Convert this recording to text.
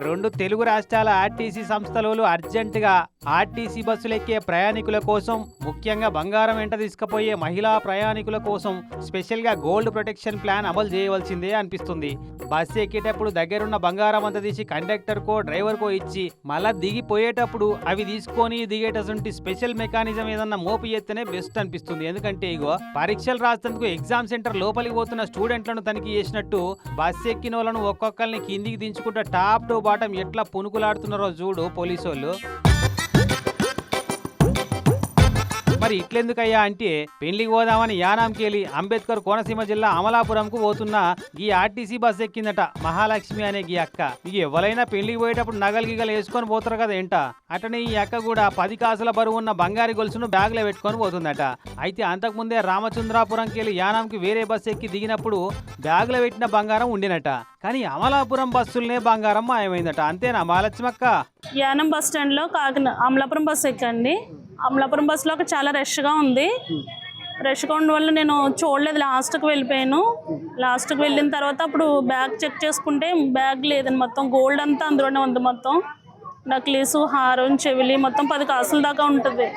రెండు తెలుగు రాష్ట్రాల ఆర్టీసీ సంస్థలు అర్జెంటుగా ఆర్టీసీ బస్సులు ఎక్కే ప్రయాణికుల కోసం, ముఖ్యంగా బంగారం వెంట తీసుకుపోయే మహిళా ప్రయాణికుల కోసం స్పెషల్ గా గోల్డ్ ప్రొటెక్షన్ ప్లాన్ అమలు చేయవలసిందే అనిపిస్తుంది. బస్సు ఎక్కేటప్పుడు దగ్గరున్న బంగారం అంతా తీసి కండక్టర్ కో డ్రైవర్ కో ఇచ్చి మళ్ళా దిగిపోయేటప్పుడు అవి తీసుకొని దిగేటటువంటి స్పెషల్ మెకానిజం ఏదన్నా మోపు చేస్తేనే బెస్ట్ అనిపిస్తుంది. ఎందుకంటే ఇగో పరీక్షలు రాసేందుకు ఎగ్జామ్ సెంటర్ లోపలికి పోతున్న స్టూడెంట్లను తనిఖీ చేసినట్టు బస్సు ఎక్కిన వాళ్ళను ఒక్కొక్కరిని కిందికి దించుకుంటా టాప్ టు బాటం ఎట్లా పునుకులాడుతున్నారో చూడు పోలీసోళ్ళు. మరి ఇట్లెందుకయ్యా అంటే పెళ్లికి పోదామని యానాంకి వెళ్ళి అంబేద్కర్ కోనసీమ జిల్లా అమలాపురంకు పోతున్న ఈ ఆర్టీసీ బస్ ఎక్కిందట మహాలక్ష్మి అనే ఈ అక్క. ఇక ఎవరైనా పెళ్లికి పోయేటప్పుడు నగలు గిగలు వేసుకొని పోతారు కదా ఏంట, అటనే ఈ అక్క కూడా 10 కాసుల బరువు ఉన్న బంగారు గొలుసును బ్యాగ్లో పెట్టుకొని పోతుందట. అయితే అంతకుముందే రామచంద్రాపురంకి వెళ్ళి యానాంకి వేరే బస్సు ఎక్కి దిగినప్పుడు బ్యాగ్లో పెట్టిన బంగారం ఉండినట. కానీ అమలాపురం బస్సులనే బంగారం మాయమైందట. అంతేనా మహాలక్ష్మక్క? యానం బస్ స్టాండ్లో అమలాపురం బస్సు ఎక్కండి. అమలాపురం బస్సులో చాలా రష్గా ఉంది. రష్గా ఉండడం వల్ల నేను చూడలేదు, లాస్ట్కి వెళ్ళిపోయాను. లాస్ట్కి వెళ్ళిన తర్వాత అప్పుడు బ్యాగ్ చెక్ చేసుకుంటే బ్యాగ్ లేదని, మొత్తం గోల్డ్ అంతా అందులోనే ఉంది. మొత్తం నక్లీసు, హారం, చెవిలి మొత్తం 10 కాసుల దాకా ఉంటుంది.